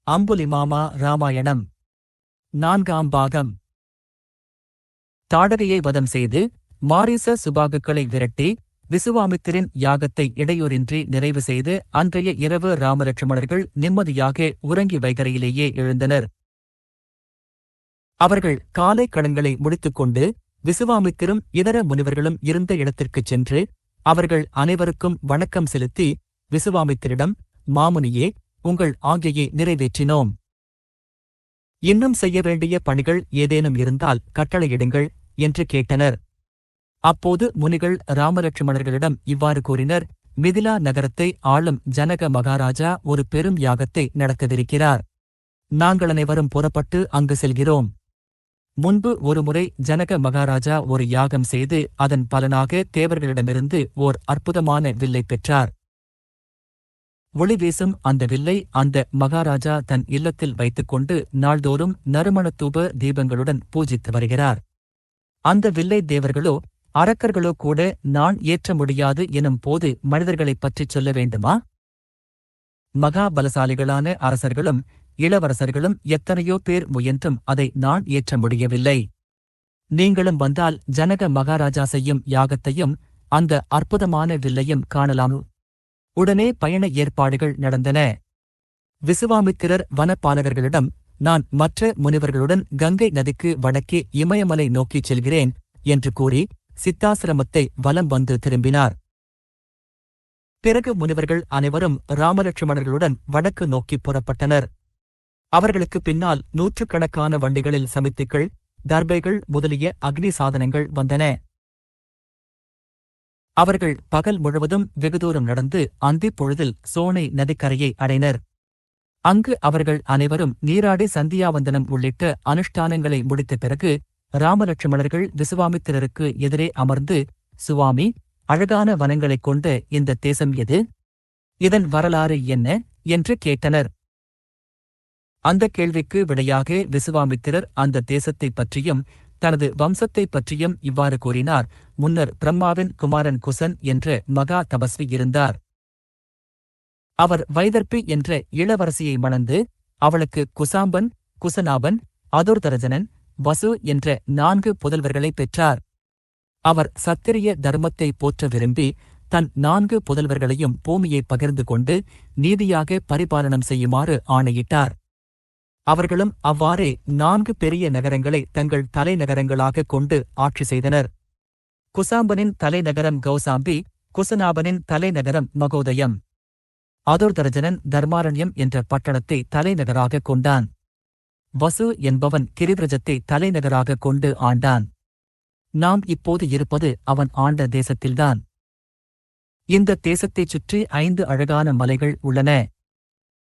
அம்புலிமாமா ராமாயணம் 4ஆம் பாகம். தாடகையை வதம் செய்து மாரீச சுபாகுக்களை விரட்டி விசுவாமித்திரின் யாகத்தை இடையூறின்றி நிறைவு செய்து அன்றைய இரவு ராமலட்சுமணர்கள் நிம்மதியாக உறங்கி வைகரையிலேயே எழுந்தனர். அவர்கள் காலை கடன்களை முடித்துக்கொண்டு விசுவாமித்திரும் இதர முனிவர்களும் இருந்த இடத்திற்குச் சென்று அவர்கள் அனைவருக்கும் வணக்கம் செலுத்தி விசுவாமித்திரிடம், மாமுனியே, உங்கள் ஆజ్ఞையை நிறைவேற்றினோம். இன்னும் செய்ய வேண்டிய பணிகள் ஏதேனும் இருந்தால் கட்டளையிடுங்கள் என்று கேட்டனர். அப்போது முனிகள் ராமலட்சுமணர்களிடம் இவ்வாறு கூறினர்: மிதிலா நகரத்தை ஆளும் ஜனக மகாராஜா ஒரு பெரும் யாகத்தை நடத்தவிருக்கிறார். நாங்கள் அனைவரும் புறப்பட்டு அங்கு செல்கிறோம். முன்பு ஒருமுறை ஜனக மகாராஜா ஒரு யாகம் செய்து அதன் பலனாக தேவர்களிடமிருந்து ஓர் அற்புதமான வில்லை பெற்றார். ஒளி வீசும் அந்த வில்லை அந்த மகாராஜா தன் இல்லத்தில் வைத்துக்கொண்டு நாள்தோறும் நறுமணத்தூப தீபங்களுடன் பூஜித்து வருகிறார். அந்த வில்லை தேவர்களோ அரக்கர்களோ கூட நான் ஏற்ற முடியாது எனும் போது மனிதர்களைப் பற்றிச் சொல்ல வேண்டுமா? மகாபலசாலிகளான அரசர்களும் இளவரசர்களும் எத்தனையோ பேர் முயன்றும் அதை நான் ஏற்ற முடியவில்லை. நீங்களும் வந்தால் ஜனக மகாராஜா செய்யும் யாகத்தையும் அந்த அற்புதமான வில்லையும் காணலாம். உடனே பயண ஏற்பாடுகள் நடந்தன. விசுவாமித்திரர் வனப்பாலகர்களிடம், நான் மற்ற முனிவர்களுடன் கங்கை நதிக்கு வடக்கே இமயமலை நோக்கிச் செல்கிறேன் என்று கூறி சித்தாசிரமத்தை வலம் வந்து திரும்பினார். பிறகு முனிவர்கள் அனைவரும் ராமலட்சுமணர்களுடன் வடக்கு நோக்கிப் புறப்பட்டனர். அவர்களுக்கு பின்னால் நூற்றுக்கணக்கான வண்டிகளில் சமித்துக்கள், தர்பைகள் முதலிய அக்னி சாதனங்கள் வந்தன. அவர்கள் பகல் முழுவதும் வெகுதூரம் நடந்து அந்திப் பொழுதில் சோனை நதிக்கரையை அடைனர். அங்கு அவர்கள் அனைவரும் நீராடி சந்தியாவந்தனம் உள்ளிட்ட அனுஷ்டானங்களை முடித்த பிறகு ராமலட்சுமணர்கள் விசுவாமித்திரருக்கு எதிரே அமர்ந்து, சுவாமி, அழகான வனங்களைக் கொண்ட இந்த தேசம் எது? இதன் வரலாறு என்ன என்று கேட்டனர். அந்த கேள்விக்கு விடையாக விசுவாமித்திரர் அந்த தேசத்தைப் பற்றியும் தனது வம்சத்தைப் பற்றியும் இவ்வாறு கூறினார்: முன்னர் பிரம்மாவின் குமாரன் குசன் என்ற மகா தபஸ்வி இருந்தார். அவர் வைதர்பி என்ற இளவரசியை மணந்து அவளுக்கு குசாம்பன், குசனாபன், அதுர்தரஜனன், வசு என்ற 4 புதல்வர்களைப் பெற்றார். அவர் சத்திரிய தர்மத்தை போற்ற விரும்பி தன் 4 புதல்வர்களையும் பூமியை பகிர்ந்து கொண்டு நீதியாக பரிபாலனம் செய்யுமாறு ஆணையிட்டார். அவர்களும் அவ்வாறே 4 பெரிய நகரங்களை தங்கள் தலைநகரங்களாகக் கொண்டு ஆட்சி செய்தனர். குசாம்பனின் தலைநகரம் கௌசாம்பி, குசனாபனின் தலைநகரம் மகோதயம். அதுர்தரஜனன் தர்மாரண்யம் என்ற பட்டணத்தை தலைநகராகக் கொண்டான். வசு என்பவன் கிரிவிரஜத்தை தலைநகராகக் கொண்டு ஆண்டான். நாம் இப்போது இருப்பது அவன் ஆண்ட தேசத்தில்தான். இந்த தேசத்தைச் சுற்றி 5 அழகான மலைகள் உள்ளன.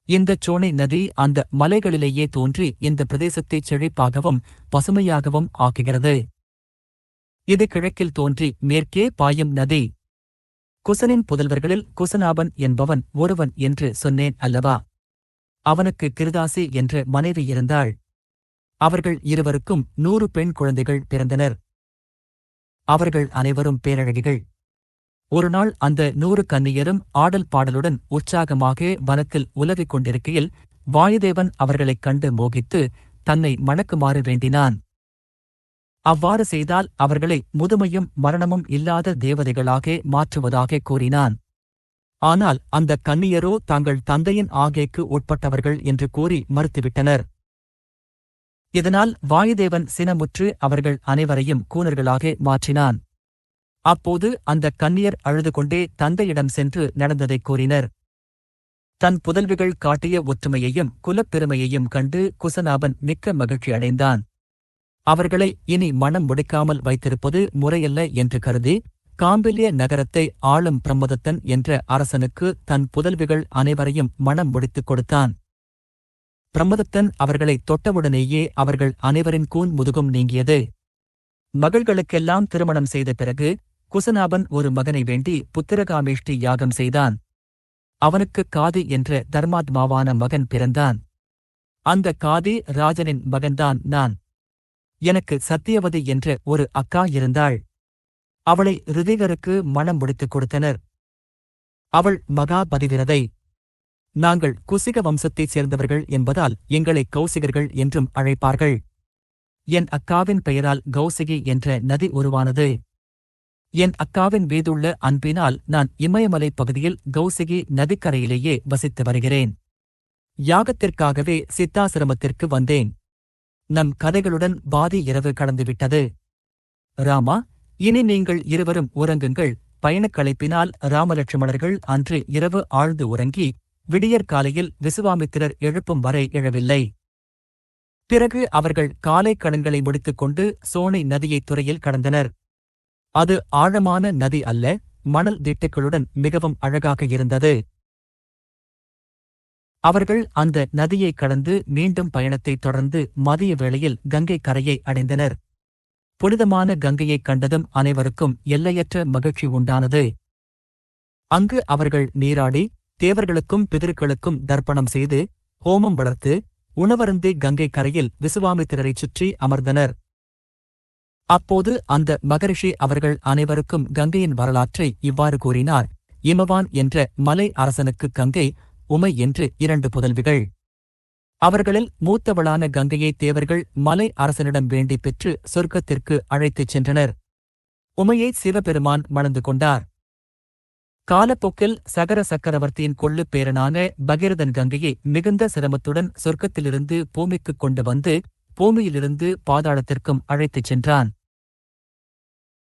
இந்தச் சோனை நதி அந்த மலைகளிலேயே தோன்றி இந்த பிரதேசத்தைச் செழிப்பாகவும் பசுமையாகவும் ஆக்குகிறது. இது கிழக்கில் தோன்றி மேற்கே பாயும் நதி. குசனின் புதல்வர்களில் குசனாபன் என்பவன் ஒருவன் என்று சொன்னேன் அல்லவா? அவனுக்கு கிருதாசி என்ற மனைவி இருந்தாள். அவர்கள் இருவருக்கும் 100 பெண் குழந்தைகள் பிறந்தனர். அவர்கள் அனைவரும் பேரழகிகள். ஒருநாள் அந்த 100 கன்னியரும் ஆடல் பாடலுடன் உற்சாகமாக வனத்தில் உலவிக் கொண்டிருக்கையில் வாயுதேவன் அவர்களைக் கண்டு மோகித்து தன்னை மணக்குமாறு வேண்டினான். அவ்வாறு செய்தால் அவர்களை முதுமையும் மரணமும் இல்லாத தேவதைகளாக மாற்றுவதாகக் கூறினான். ஆனால் அந்த கன்னியரோ தாங்கள் தந்தையின் ஆகைக்கு உட்பட்டவர்கள் என்று கூறி மறுத்துவிட்டனர். இதனால் வாயுதேவன் சினமுற்று அவர்கள் அனைவரையும் கூனர்களாக மாற்றினான். அப்போது அந்த கன்னியர் அழுது கொண்டே தந்தையிடம் சென்று நடந்ததைக் கூறினர். தன் புதல்விகள் காட்டிய ஒற்றுமையையும் குலப்பெருமையையும் கண்டு குசனாபன் மிக்க மகிழ்ச்சி அடைந்தான். அவர்களை இனி மணம் முடிக்காமல் வைத்திருப்பது முறையல்ல என்று கருதி காம்பில்ய நகரத்தை ஆளும் பிரம்மதத்தன் என்ற அரசனுக்கு தன் புதல்விகள் அனைவரையும் மணம் முடித்துக் கொடுத்தான். பிரம்மதத்தன் அவர்களை தொட்டவுடனேயே அவர்கள் அனைவரின் கூன் முதுகும் நீங்கியது. மகள்களுக்கெல்லாம் திருமணம் செய்த பிறகு குசனாபன் ஒரு மகனை வேண்டி புத்திரகாமேஷ்டி யாகம் செய்தான். அவனுக்கு காதி என்ற தர்மாத்மாவான மகன் பிறந்தான். அந்த காதி ராஜனின் மகன்தான் நான். எனக்கு சத்தியவதி என்ற ஒரு அக்கா இருந்தாள். அவளை ரிதிகருக்கு மணம் முடித்துக் கொடுத்தனர். அவள் மகா பதிவிரதை. நாங்கள் குசிக வம்சத்தைச் சேர்ந்தவர்கள் என்பதால் எங்களை கௌசிகர்கள் என்றும் அழைப்பார்கள். என் அக்காவின் பெயரால் கௌசிகி என்ற நதி உருவானது. என் அக்காவின் மீதுள்ள அன்பினால் நான் இமயமலை பகுதியில் கௌசிகி நதிக்கரையிலேயே வசித்து வருகிறேன். யாகத்திற்காகவே சித்தாசிரமத்திற்கு வந்தேன். நம் கதைகளுடன் பாதி இரவு கடந்துவிட்டது. ராமா, இனி நீங்கள் இருவரும் உறங்குங்கள். பயணக் களைப்பினால் ராமலட்சுமணர்கள் அன்று இரவு ஆழ்ந்து உறங்கி விடியற்காலையில் விசுவாமித்திரர் எழுப்பும் வரை எழவில்லை. பிறகு அவர்கள் காலை கடன்களை முடித்துக்கொண்டு சோனை நதியைத் துறையில் கடந்தனர். அது ஆழமான நதி அல்ல, மணல் திட்டுகளுடன் மிகவும் அழகாக இருந்தது. அவர்கள் அந்த நதியை கடந்து மீண்டும் பயணத்தைத் தொடர்ந்து மதிய வேளையில் கங்கை கரையை அடைந்தனர். புனிதமான கங்கையைக் கண்டதும் அனைவருக்கும் எல்லையற்ற மகிழ்ச்சி உண்டானது. அங்கு அவர்கள் நீராடி தேவர்களுக்கும் பிதிருக்களுக்கும் தர்ப்பணம் செய்து ஹோமம் வளர்த்து உணவருந்தி கங்கை கரையில் விசுவாமித்திரரைச் சுற்றி அமர்ந்தனர். அப்போது அந்த மகரிஷி அவர்கள் அனைவருக்கும் கங்கையின் வரலாற்றை இவ்வாறு கூறினார். இமவான் என்ற மலை அரசனுக்கு கங்கை, உமை என்று 2 புதல்விகள். அவர்களில் மூத்தவளான கங்கையை தேவர்கள் மலை அரசனிடம் வேண்டி பெற்று சொர்க்கத்திற்கு அழைத்துச் சென்றனர். உமையை சிவபெருமான் மணந்து கொண்டார். காலப்போக்கில் சகர சக்கரவர்த்தியின் கொள்ளு பேரனான பகீரதன் கங்கையை மிகுந்த சிரமத்துடன் சொர்க்கத்திலிருந்து பூமிக்குக் கொண்டு வந்து பூமியிலிருந்து பாதாளத்திற்கும் அழைத்துச் சென்றான்.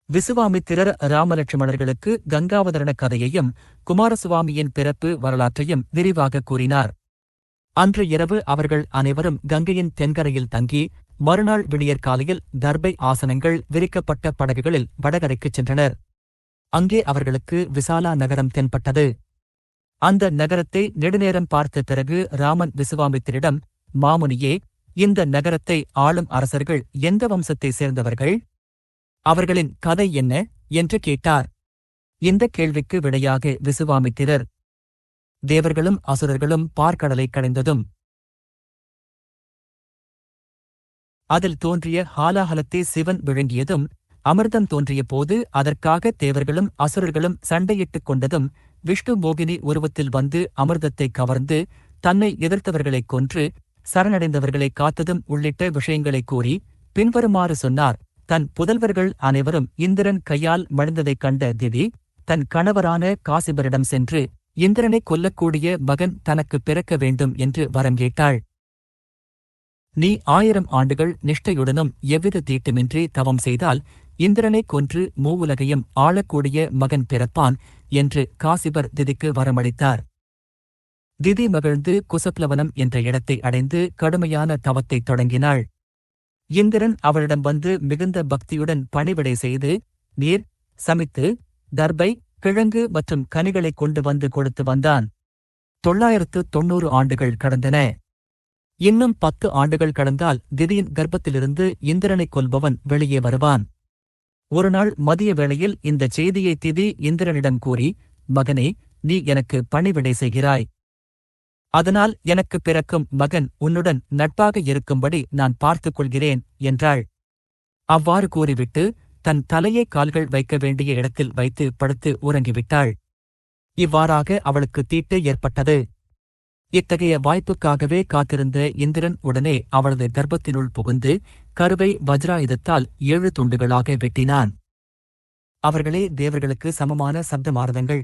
விசுவாமித்திரர் ராமலட்சுமணர்களுக்கு கங்காவதரண கதையையும் குமாரசுவாமியின் பிறப்பு வரலாற்றையும் விரிவாக கூறினார். அன்று இரவு அவர்கள் அனைவரும் கங்கையின் தென்கரையில் தங்கி மறுநாள் விடியற்காலையில் தர்பை ஆசனங்கள் விரிக்கப்பட்ட படகுகளில் வடகரைக்குச் சென்றனர். அங்கே அவர்களுக்கு விசாலா நகரம் தென்பட்டது. அந்த நகரத்தை நெடுநேரம் பார்த்த பிறகு ராமன் விசுவாமித்திரிடம், மாமுனியே, இந்த நகரத்தை ஆளும் அரசர்கள் எந்த வம்சத்தைச் சேர்ந்தவர்கள்? அவர்களின் கதை என்ன என்று கேட்டார். இந்த கேள்விக்கு விடையாக விசுவாமித்திரர், தேவர்களும் அசுரர்களும் பார்க்கடலை கடைந்ததும் அதில் தோன்றிய ஹாலாஹலத்தை சிவன் விழுங்கியதும் அமிர்தம் தோன்றிய போது அதற்காக தேவர்களும் அசுரர்களும் சண்டையிட்டுக் கொண்டதும் விஷ்ணு மோகினி உருவத்தில் வந்து அமிர்தத்தை கவர்ந்து தன்னை எதிர்த்தவர்களைக் கொன்று சரணடைந்தவர்களை காத்ததும் உள்ளிட்ட விஷயங்களைக் கூறி பின்வருமாறு சொன்னார். தன் புதல்வர்கள் அனைவரும் இந்திரன் கையால் மடிந்ததைக் கண்ட திதி தன் கணவரான காசிபரிடம் சென்று இந்திரனை கொல்லக்கூடிய மகன் தனக்கு பிறக்க வேண்டும் என்று வரம் கேட்டாள். நீ 1000 ஆண்டுகள் நிஷ்டையுடனும் எவ்வித தீட்டுமின்றி தவம் செய்தால் இந்திரனை கொன்று மூவுலகையும் ஆளக்கூடிய மகன் பிறப்பான் என்று காசிபர் திதிக்கு வரமளித்தார். திதி மகிழ்ந்து குசப்லவனம் என்ற இடத்தை அடைந்து கடுமையான தவத்தைத் தொடங்கினாள். இந்திரன் அவளிடம் வந்து மிகுந்த பக்தியுடன் பணிவிடை செய்து நீர், சமித்து, தர்பை, கிழங்கு மற்றும் கனிகளைக் கொண்டு வந்து கொடுத்து வந்தான். 990 ஆண்டுகள் கடந்தன. இன்னும் 10 ஆண்டுகள் கடந்தால் திதியின் கர்ப்பத்திலிருந்து இந்திரனைக் கொல்பவன் வெளியே வருவான். ஒருநாள் மதிய வேளையில் இந்தச் செய்தியை திதி இந்திரனிடம் கூறி, மகனே, நீ எனக்கு பணிவிடை செய்கிறாய். அதனால் எனக்கு பிறக்கும் மகன் உன்னுடன் நட்பாக இருக்கும்படி நான் பார்த்துக் கொள்கிறேன் என்றாள். அவ்வாறு கூறிவிட்டு தன் தலையை கால்கள் வைக்க வேண்டிய இடத்தில் வைத்து படுத்து உறங்கிவிட்டாள். இவ்வாறாக அவளுக்கு தீட்டு ஏற்பட்டது. இத்தகைய வாய்ப்புக்காகவே காத்திருந்த இந்திரன் உடனே அவளது கர்ப்பத்தினுள் புகுந்து கருவை வஜ்ராயுதத்தால் 7 துண்டுகளாக வெட்டினான். அவர்களே தேவர்களுக்கு சமமான சப்தமாரதங்கள்.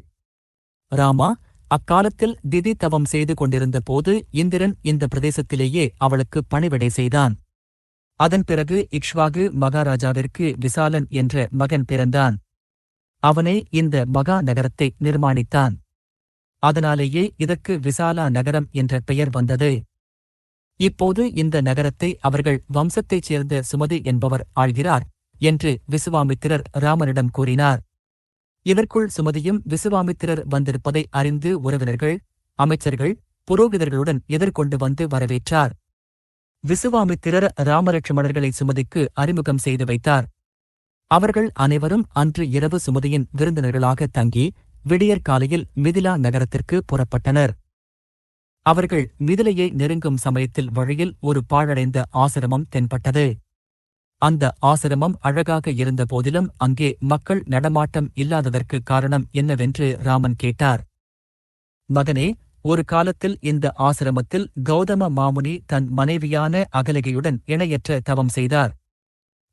ராமா, அக்காலத்தில் திதி தவம் செய்து கொண்டிருந்த போது இந்திரன் இந்த பிரதேசத்திலேயே அவளுக்கு பணிவிடை செய்தான். அதன் பிறகு இக்ஷ்வாகு மகாராஜாவிற்கு விசாலன் என்ற மகன் பிறந்தான். அவனே இந்த மகா நகரத்தை நிர்மாணித்தான். அதனாலேயே இதற்கு விசாலா நகரம் என்ற பெயர் வந்தது. இப்போது இந்த நகரத்தை அவர்கள் வம்சத்தைச் சேர்ந்த சுமதி என்பவர் ஆள்கிறார் என்று விசுவாமித்திரர் ராமனிடம் கூறினார். இதற்குள் சுமதியும் விசுவாமித்திரர் வந்திருப்பதை அறிந்து உறவினர்கள், அமைச்சர்கள், புரோகிதர்களுடன் எதிர்கொண்டு வந்து வரவேற்றார். விசுவாமித்திரர் ராமலட்சுமணர்களை சுமதிக்கு அறிமுகம் செய்து வைத்தார். அவர்கள் அனைவரும் அன்று இரவு சுமதியின் விருந்தினர்களாக தங்கி விடியற்காலையில் மிதிலா நகரத்திற்கு புறப்பட்டனர். அவர்கள் மிதிலையை நெருங்கும் சமயத்தில் வழியில் ஒரு பாழடைந்த ஆசிரமம் தென்பட்டது. அந்த ஆசிரமம் அழகாக இருந்த போதிலும் அங்கே மக்கள் நடமாட்டம் இல்லாததற்கு காரணம் என்னவென்று ராமன் கேட்டார். மகனே, ஒரு காலத்தில் இந்த ஆசிரமத்தில் கௌதம மாமுனி தன் மனைவியான அகலிகையுடன் இணையற்ற தவம் செய்தார்.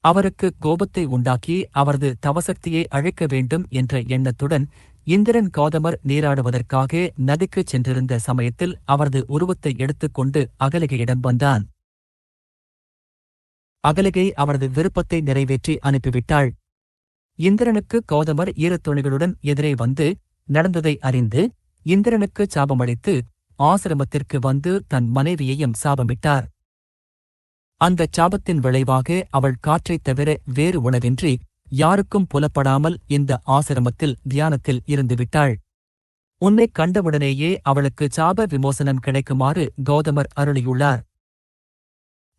அவருக்கு கோபத்தை உண்டாக்கி அவரது தவசக்தியை அழிக்க வேண்டும் என்ற எண்ணத்துடன் இந்திரன் கௌதமர் நீராடுவதற்காக நதிக்குச் சென்றிருந்த சமயத்தில் அவரது உருவத்தை எடுத்துக்கொண்டு அகலிகையிடம் வந்தான். அகலிகை அவரது விருப்பத்தை நிறைவேற்றி அனுப்பிவிட்டாள். இந்திரனுக்கு கௌதமர் ஈரத்துணிகளுடன் எதிரே வந்து நடந்ததை அறிந்து இந்திரனுக்கு சாபமளித்து ஆசிரமத்திற்கு வந்து தன் மனைவியையும் சாபமிட்டார். அந்தச் சாபத்தின் விளைவாக அவள் காற்றைத் தவிர வேறு உணவின்றி யாருக்கும் புலப்படாமல் இந்த ஆசிரமத்தில் தியானத்தில் இருந்துவிட்டாள். உன்னைக் கண்டவுடனேயே அவளுக்கு சாப விமோசனம் கிடைக்குமாறு கௌதமர் அருளியுள்ளார்.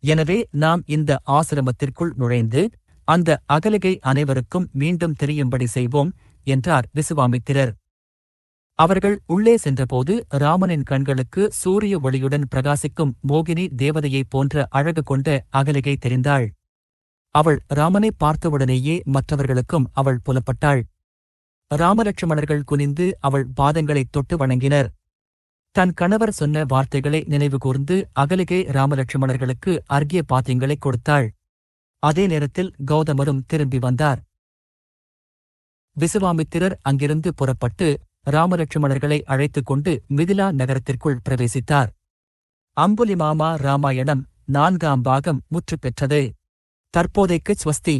எனவே நாம் இந்த ஆசிரமத்திற்குள் நுழைந்து அந்த அகலிகை அனைவருக்கும் மீண்டும் தெரியும்படி செய்வோம் என்றார் விசுவாமித்திரர். அவர்கள் உள்ளே சென்றபோது ராமனின் கண்களுக்கு சூரிய ஒளியுடன் பிரகாசிக்கும் மோகினி தேவதையைப் போன்ற அழகு கொண்ட அகலிகை தெரிந்தாள். அவள் ராமனை பார்த்தவுடனேயே மற்றவர்களுக்கும் அவள் புலப்பட்டாள். ராமலட்சுமணர்கள் குனிந்து அவள் பாதங்களைத் தொட்டு வணங்கினர். தன் கணவர் சொன்ன வார்த்தைகளை நினைவுகூர்ந்து அகலிகை ராமலட்சுமணர்களுக்கு அர்க்கிய பாத்தியங்களைக் கொடுத்தாள். அதே நேரத்தில் கௌதமரும் திரும்பி வந்தார். விசுவாமித்திரர் அங்கிருந்து புறப்பட்டு ராமலட்சுமணர்களை அழைத்துக் கொண்டு மிதிலா நகரத்திற்குள் பிரவேசித்தார். அம்புலிமாமா ராமாயணம் 4ஆம் பாகம் முற்றுப் பெற்றது. தற்போதைக்கு ஸ்வஸ்தி.